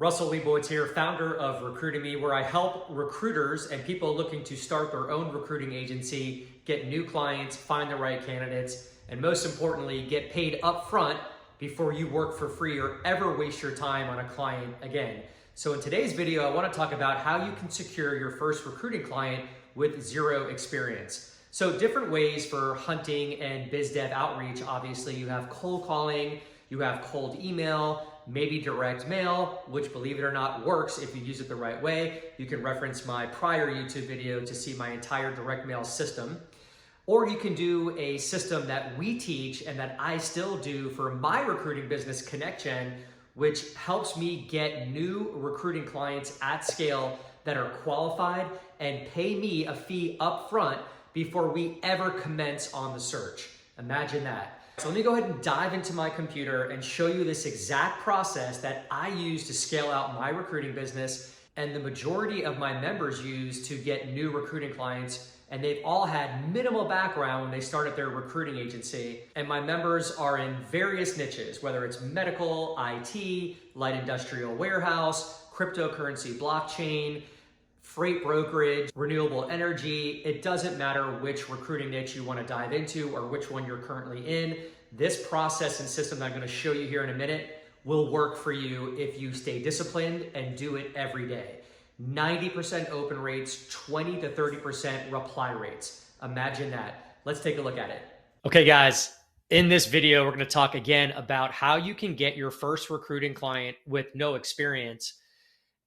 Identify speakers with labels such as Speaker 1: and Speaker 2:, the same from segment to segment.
Speaker 1: Russell Liebowitz here, founder of Recruitemy, where I help recruiters and people looking to start their own recruiting agency get new clients, find the right candidates, and most importantly, get paid up front before you work for free or ever waste your time on a client again. So in today's video, I want to talk about how you can secure your first recruiting client with zero experience. So different ways for hunting and biz dev outreach. Obviously, you have cold calling, you have cold email, maybe direct mail, which, believe it or not, works if you use it the right way. You can reference my prior YouTube video to see my entire direct mail system. Or you can do a system that we teach and that I still do for my recruiting business, ConnectGen, which helps me get new recruiting clients at scale that are qualified and pay me a fee up front before we ever commence on the search. Imagine that. So let me go ahead and dive into my computer and show you this exact process that I use to scale out my recruiting business and the majority of my members use to get new recruiting clients. And they've all had minimal background when they started their recruiting agency. And my members are in various niches, whether it's medical, IT, light industrial warehouse, cryptocurrency, blockchain, freight brokerage, renewable energy. It doesn't matter which recruiting niche you want to dive into or which one you're currently in. This process and system that I'm going to show you here in a minute will work for you if you stay disciplined and do it every day. 90% open rates, 20 to 30% reply rates. Imagine that. Let's take a look at it. Okay, guys, in this video, we're going to talk again about how you can get your first recruiting client with no experience.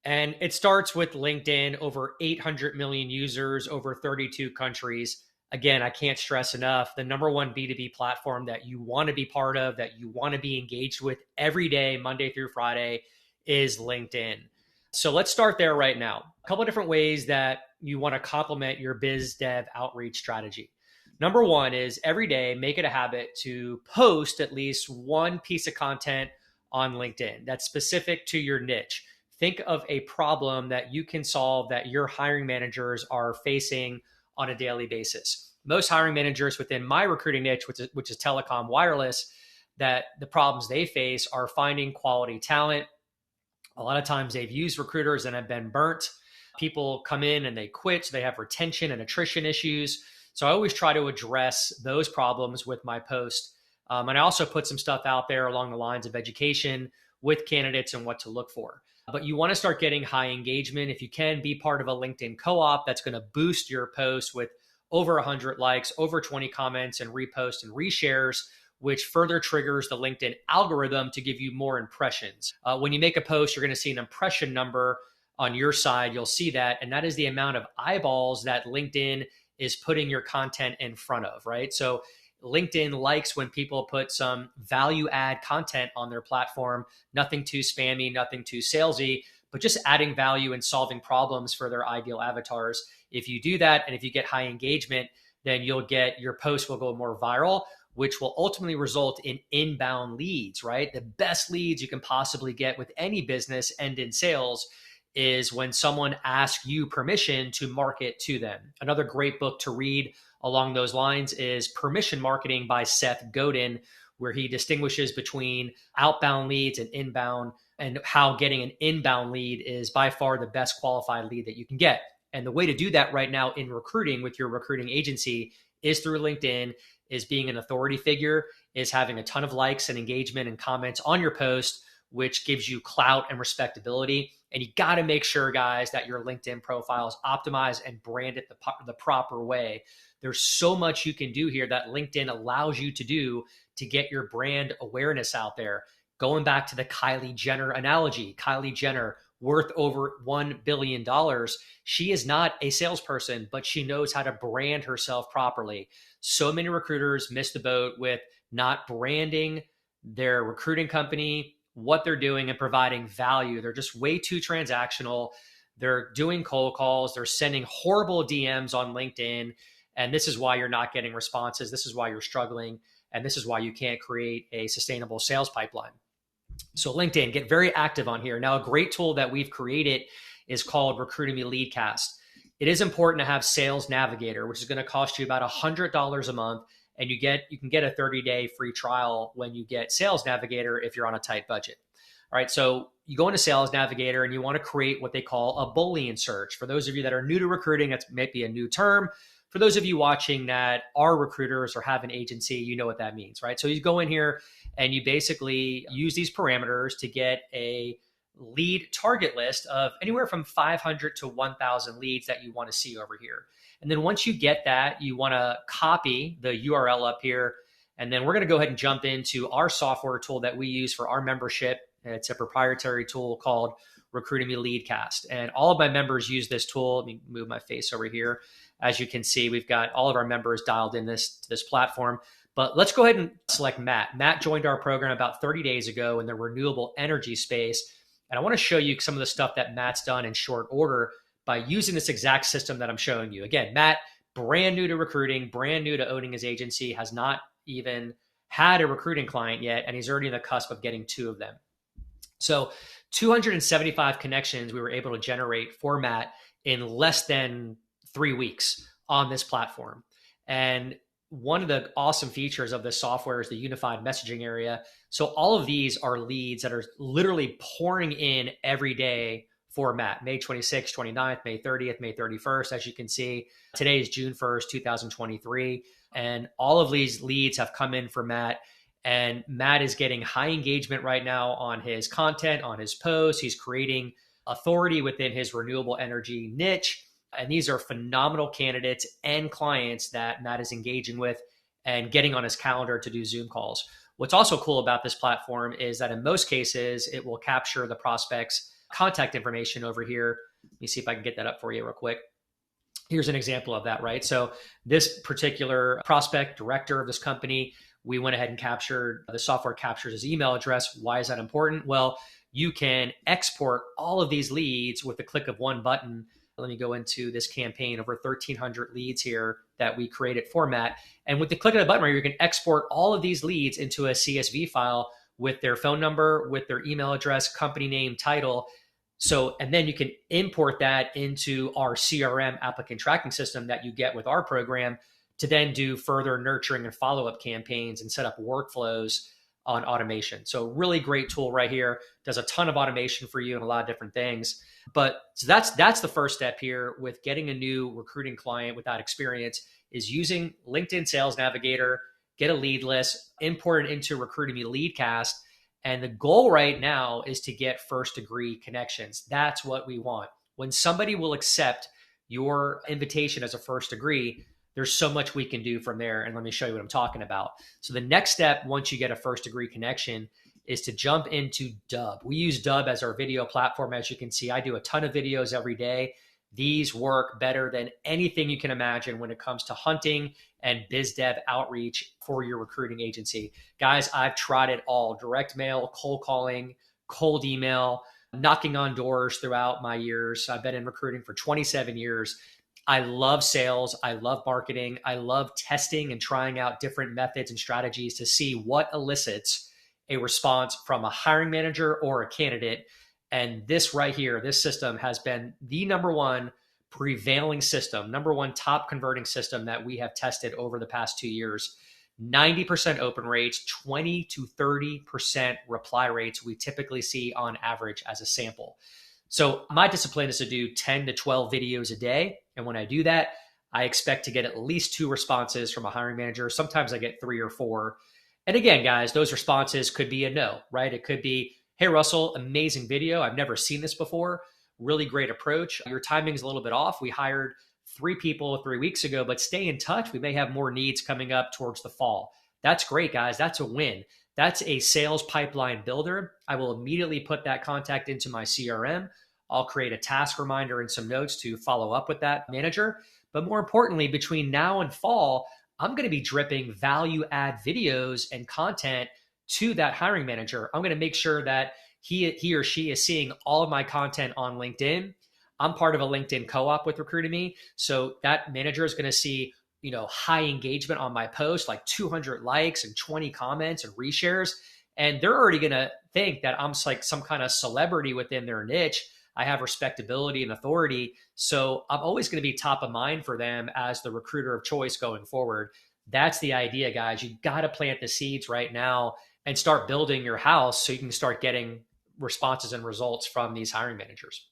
Speaker 1: And it starts with LinkedIn, over 800 million users, over 32 countries. Again, I can't stress enough, the number one B2B platform that you want to be part of, that you want to be engaged with every day, Monday through Friday, is LinkedIn. So let's start there right now. A couple of different ways that you want to complement your biz dev outreach strategy. Number one is every day, make it a habit to post at least one piece of content on LinkedIn that's specific to your niche. Think of a problem that you can solve that your hiring managers are facing on a daily basis. Most hiring managers within my recruiting niche, which is telecom wireless, that the problems they face are finding quality talent. A lot of times they've used recruiters and have been burnt. People come in and they quit, so they have retention and attrition issues. So I always try to address those problems with my post. And I also put some stuff out there along the lines of education with candidates and what to look for. But you want to start getting high engagement. If you can, be part of a LinkedIn co-op that's going to boost your post with over 100 likes, over 20 comments and reposts and reshares, which further triggers the LinkedIn algorithm to give you more impressions. When you make a post, you're going to see an impression number on your side. You'll see that, and that is the amount of eyeballs that LinkedIn is putting your content in front of, right? So LinkedIn likes when people put some value add content on their platform, nothing too spammy, nothing too salesy, but just adding value and solving problems for their ideal avatars. If you do that, and if you get high engagement, then your post will go more viral, which will ultimately result in inbound leads, right? The best leads you can possibly get with any business and in sales is when someone asks you permission to market to them. Another great book to read along those lines is Permission Marketing by Seth Godin, where he distinguishes between outbound leads and inbound, and how getting an inbound lead is by far the best qualified lead that you can get. And the way to do that right now in recruiting with your recruiting agency is through LinkedIn, is being an authority figure, is having a ton of likes and engagement and comments on your post, which gives you clout and respectability. And you got to make sure, guys, that your LinkedIn profile is optimized and branded the proper way. There's so much you can do here that LinkedIn allows you to do to get your brand awareness out there. Going back to the Kylie Jenner analogy, Kylie Jenner, worth over $1 billion. She is not a salesperson, but she knows how to brand herself properly. So many recruiters miss the boat with not branding their recruiting company, what they're doing, and providing value. They're just way too transactional. They're doing cold calls. They're sending horrible DMs on LinkedIn. And this is why you're not getting responses. This is why you're struggling. And this is why you can't create a sustainable sales pipeline. So LinkedIn, get very active on here. Now, a great tool that we've created is called Recruitemy Leadcast. It is important to have Sales Navigator, which is going to cost you about $100 a month. And you can get a 30-day free trial when you get Sales Navigator if you're on a tight budget. All right, so you go into Sales Navigator and you want to create what they call a Boolean search. For those of you that are new to recruiting, that might be a new term. For those of you watching that are recruiters or have an agency, you know what that means, right? So you go in here and you basically use these parameters to get a lead target list of anywhere from 500 to 1,000 leads that you want to see over here. And then once you get that, you want to copy the URL up here. And then we're going to go ahead and jump into our software tool that we use for our membership. It's a proprietary tool called Recruitemy Leadcast. And all of my members use this tool. Let me move my face over here. As you can see, we've got all of our members dialed in this platform. But let's go ahead and select Matt. Matt joined our program about 30 days ago in the renewable energy space. And I want to show you some of the stuff that Matt's done in short order by using this exact system that I'm showing you. Again, Matt, brand new to recruiting, brand new to owning his agency, has not even had a recruiting client yet, and he's already on the cusp of getting 2 of them. So 275 connections we were able to generate for Matt in less than 3 weeks on this platform. And one of the awesome features of this software is the unified messaging area. So all of these are leads that are literally pouring in every day for Matt. May 26th, 29th, May 30th, May 31st. As you can see, today is June 1st, 2023. And all of these leads have come in for Matt. And Matt is getting high engagement right now on his content, on his posts. He's creating authority within his renewable energy niche. And these are phenomenal candidates and clients that Matt is engaging with and getting on his calendar to do Zoom calls. What's also cool about this platform is that in most cases, it will capture the prospect's contact information over here. Let me see if I can get that up for you real quick. Here's an example of that, right? So this particular prospect, director of this company, we went ahead and captured, the software captures his email address. Why is that important? Well, you can export all of these leads with the click of one button. Let me go into this campaign, over 1,300 leads here that we created for Matt. And with the click of the button right here, you can export all of these leads into a CSV file with their phone number, with their email address, company name, title. So, and then you can import that into our CRM applicant tracking system that you get with our program to then do further nurturing and follow-up campaigns and set up workflows on automation. So really great tool right here. Does a ton of automation for you and a lot of different things. But so that's the first step here with getting a new recruiting client without experience, is using LinkedIn Sales Navigator, get a lead list, import it into Recruitemy Leadcast. And the goal right now is to get first degree connections. That's what we want. When somebody will accept your invitation as a first degree, there's so much we can do from there. And let me show you what I'm talking about. So the next step, once you get a first degree connection, is to jump into Dub. We use Dub as our video platform. As you can see, I do a ton of videos every day. These work better than anything you can imagine when it comes to hunting and biz dev outreach for your recruiting agency. Guys, I've tried it all: direct mail, cold calling, cold email, knocking on doors throughout my years. I've been in recruiting for 27 years. I love sales. I love marketing. I love testing and trying out different methods and strategies to see what elicits a response from a hiring manager or a candidate. And this right here, this system has been the number one prevailing system, number one top converting system that we have tested over the past 2 years. 90% open rates, 20 to 30% reply rates we typically see on average as a sample. So my discipline is to do 10 to 12 videos a day. And when I do that, I expect to get at least 2 responses from a hiring manager. Sometimes I get 3 or 4. And again, guys, those responses could be a no, right? It could be, hey, Russell, amazing video. I've never seen this before. Really great approach. Your timing's a little bit off. We hired 3 people 3 weeks ago, but stay in touch. We may have more needs coming up towards the fall. That's great, guys. That's a win. That's a sales pipeline builder. I will immediately put that contact into my CRM. I'll create a task reminder and some notes to follow up with that manager. But more importantly, between now and fall, I'm going to be dripping value add videos and content to that hiring manager. I'm going to make sure that he or she is seeing all of my content on LinkedIn. I'm part of a LinkedIn co-op with Recruitemy. So that manager is going to see, high engagement on my post, like 200 likes and 20 comments and reshares. And they're already going to think that I'm like some kind of celebrity within their niche. I have respectability and authority. So I'm always going to be top of mind for them as the recruiter of choice going forward. That's the idea, guys. You got to plant the seeds right now and start building your house so you can start getting responses and results from these hiring managers.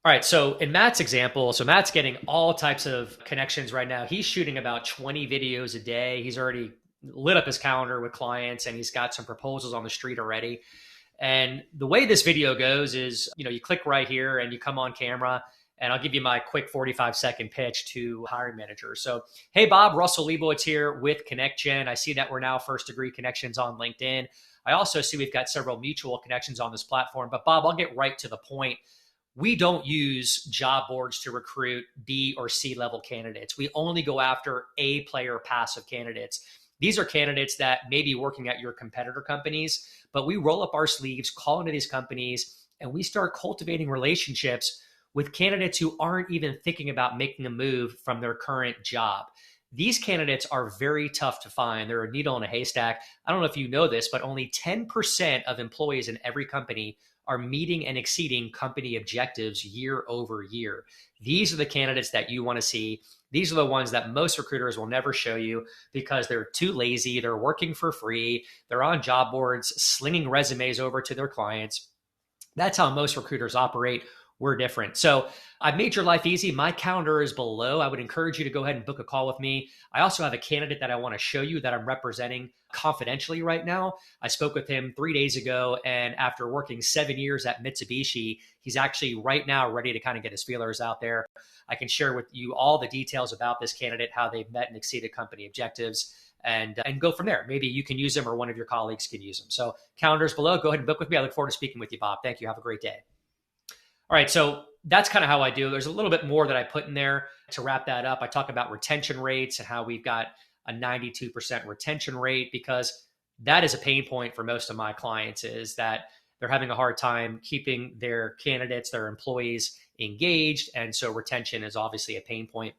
Speaker 1: All right, so in Matt's example, so Matt's getting all types of connections right now. He's shooting about 20 videos a day. He's already lit up his calendar with clients and he's got some proposals on the street already. And the way this video goes is, you click right here and you come on camera and I'll give you my quick 45-second pitch to hiring managers. So, hey, Bob, Russell Liebowitz here with ConnectGen. I see that we're now first degree connections on LinkedIn. I also see we've got several mutual connections on this platform, but Bob, I'll get right to the point. We don't use job boards to recruit B or C level candidates. We only go after A player passive candidates. These are candidates that may be working at your competitor companies, but we roll up our sleeves, call into these companies, and we start cultivating relationships with candidates who aren't even thinking about making a move from their current job. These candidates are very tough to find. They're a needle in a haystack. I don't know if you know this, but only 10% of employees in every company are meeting and exceeding company objectives year over year. These are the candidates that you want to see. These are the ones that most recruiters will never show you because they're too lazy. They're working for free. They're on job boards, slinging resumes over to their clients. That's how most recruiters operate. We're different. So I've made your life easy. My calendar is below. I would encourage you to go ahead and book a call with me. I also have a candidate that I want to show you that I'm representing confidentially right now. I spoke with him 3 days ago, and after working 7 years at Mitsubishi, he's actually right now ready to kind of get his feelers out there. I can share with you all the details about this candidate, how they've met and exceeded company objectives, and go from there. Maybe you can use them or one of your colleagues can use them. So calendar's below. Go ahead and book with me. I look forward to speaking with you, Bob. Thank you. Have a great day. All right, so that's kind of how I do. There's a little bit more that I put in there to wrap that up. I talk about retention rates and how we've got a 92% retention rate, because that is a pain point for most of my clients, is that they're having a hard time keeping their candidates, their employees engaged. And so retention is obviously a pain point.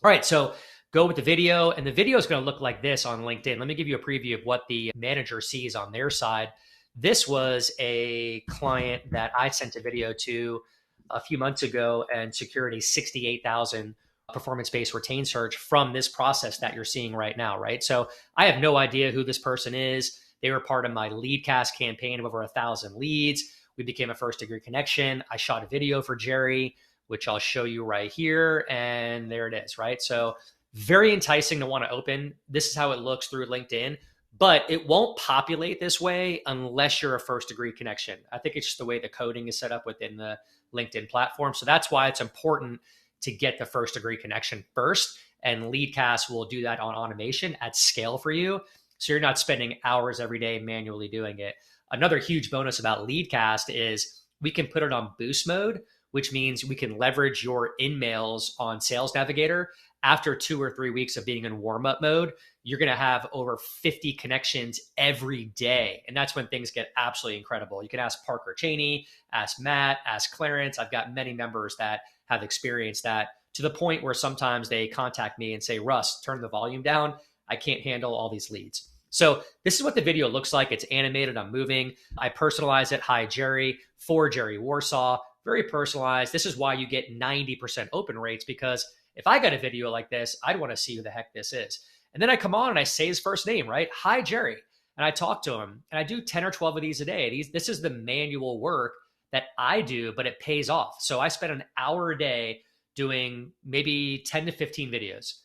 Speaker 1: All right, so go with the video, and the video is going to look like this on LinkedIn. Let me give you a preview of what the manager sees on their side. This was a client that I sent a video to a few months ago and secured a 68,000 performance-based retain search from this process that you're seeing right now, right? So I have no idea who this person is. They were part of my LeadCast campaign of over 1,000 leads. We became a first degree connection. I shot a video for Jerry, which I'll show you right here. And there it is, right? So very enticing to want to open. This is how it looks through LinkedIn. But it won't populate this way unless you're a first degree connection. I think it's just the way the coding is set up within the LinkedIn platform. So that's why it's important to get the first degree connection first. And LeadCast will do that on automation at scale for you. So you're not spending hours every day manually doing it. Another huge bonus about LeadCast is we can put it on boost mode, which means we can leverage your in-mails on Sales Navigator. After 2 or 3 weeks of being in warm-up mode, you're going to have over 50 connections every day. And that's when things get absolutely incredible. You can ask Parker Cheney, ask Matt, ask Clarence. I've got many members that have experienced that, to the point where sometimes they contact me and say, Russ, turn the volume down. I can't handle all these leads. So this is what the video looks like. It's animated. I'm moving. I personalize it. Hi, Jerry, for Jerry Warsaw. Very personalized. This is why you get 90% open rates, because if I got a video like this, I'd want to see who the heck this is. And then I come on and I say his first name, right? Hi, Jerry. And I talk to him, and I do 10 or 12 of these a day. This is the manual work that I do, but it pays off. So I spend an hour a day doing maybe 10 to 15 videos.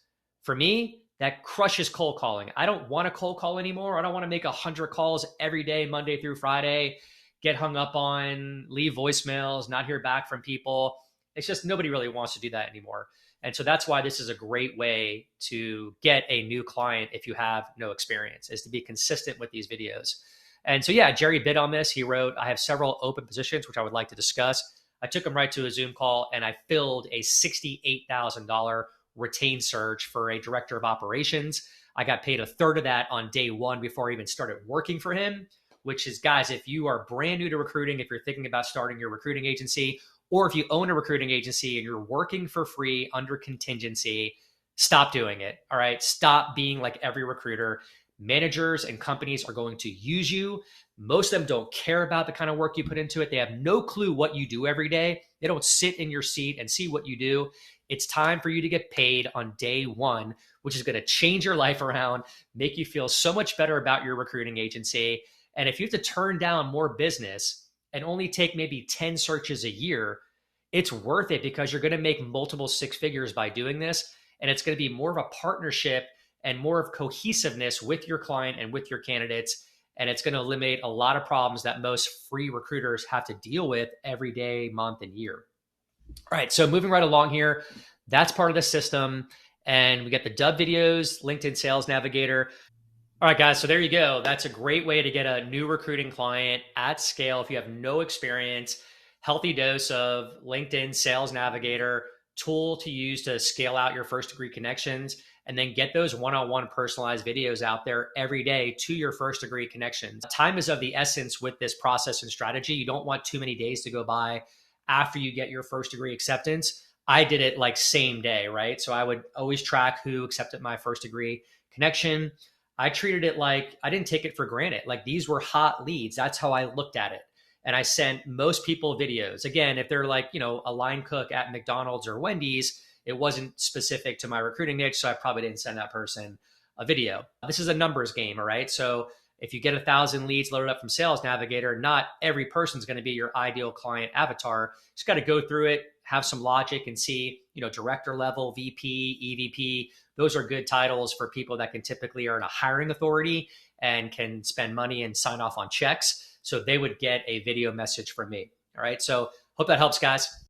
Speaker 1: For me, that crushes cold calling. I don't want to cold call anymore. I don't want to make 100 calls every day, Monday through Friday, get hung up on, leave voicemails, not hear back from people. It's just nobody really wants to do that anymore. And so that's why this is a great way to get a new client if you have no experience, is to be consistent with these videos. And so, yeah, Jerry bid on this. He wrote, I have several open positions, which I would like to discuss. I took him right to a Zoom call, and I filled a $68,000 retained search for a director of operations. I got paid a third of that on day one before I even started working for him, which is, guys, if you are brand new to recruiting, if you're thinking about starting your recruiting agency, or if you own a recruiting agency and you're working for free under contingency, stop doing it. All right. Stop being like every recruiter. Managers and companies are going to use you. Most of them don't care about the kind of work you put into it. They have no clue what you do every day. They don't sit in your seat and see what you do. It's time for you to get paid on day one, which is going to change your life around, make you feel so much better about your recruiting agency. And if you have to turn down more business and only take maybe 10 searches a year, it's worth it because you're going to make multiple six figures by doing this. And it's going to be more of a partnership and more of cohesiveness with your client and with your candidates. And it's going to eliminate a lot of problems that most free recruiters have to deal with every day, month, and year. All right, so moving right along here, that's part of the system. And we get the dub videos, LinkedIn Sales Navigator. All right, guys, so there you go. That's a great way to get a new recruiting client at scale if you have no experience. Healthy dose of LinkedIn Sales Navigator, tool to use to scale out your first degree connections, and then get those one-on-one personalized videos out there every day to your first degree connections. Time is of the essence with this process and strategy. You don't want too many days to go by after you get your first degree acceptance. I did it like same day, right? So I would always track who accepted my first degree connection. I treated it like I didn't take it for granted. Like these were hot leads. That's how I looked at it. And I sent most people videos. Again, if they're like, a line cook at McDonald's or Wendy's, it wasn't specific to my recruiting niche. So I probably didn't send that person a video. This is a numbers game, all right? So if you get 1,000 leads loaded up from Sales Navigator, not every person's going to be your ideal client avatar. Just got to go through it, have some logic and see, director level, VP, EVP. Those are good titles for people that can typically earn a hiring authority and can spend money and sign off on checks. So they would get a video message from me. All right. So hope that helps, guys.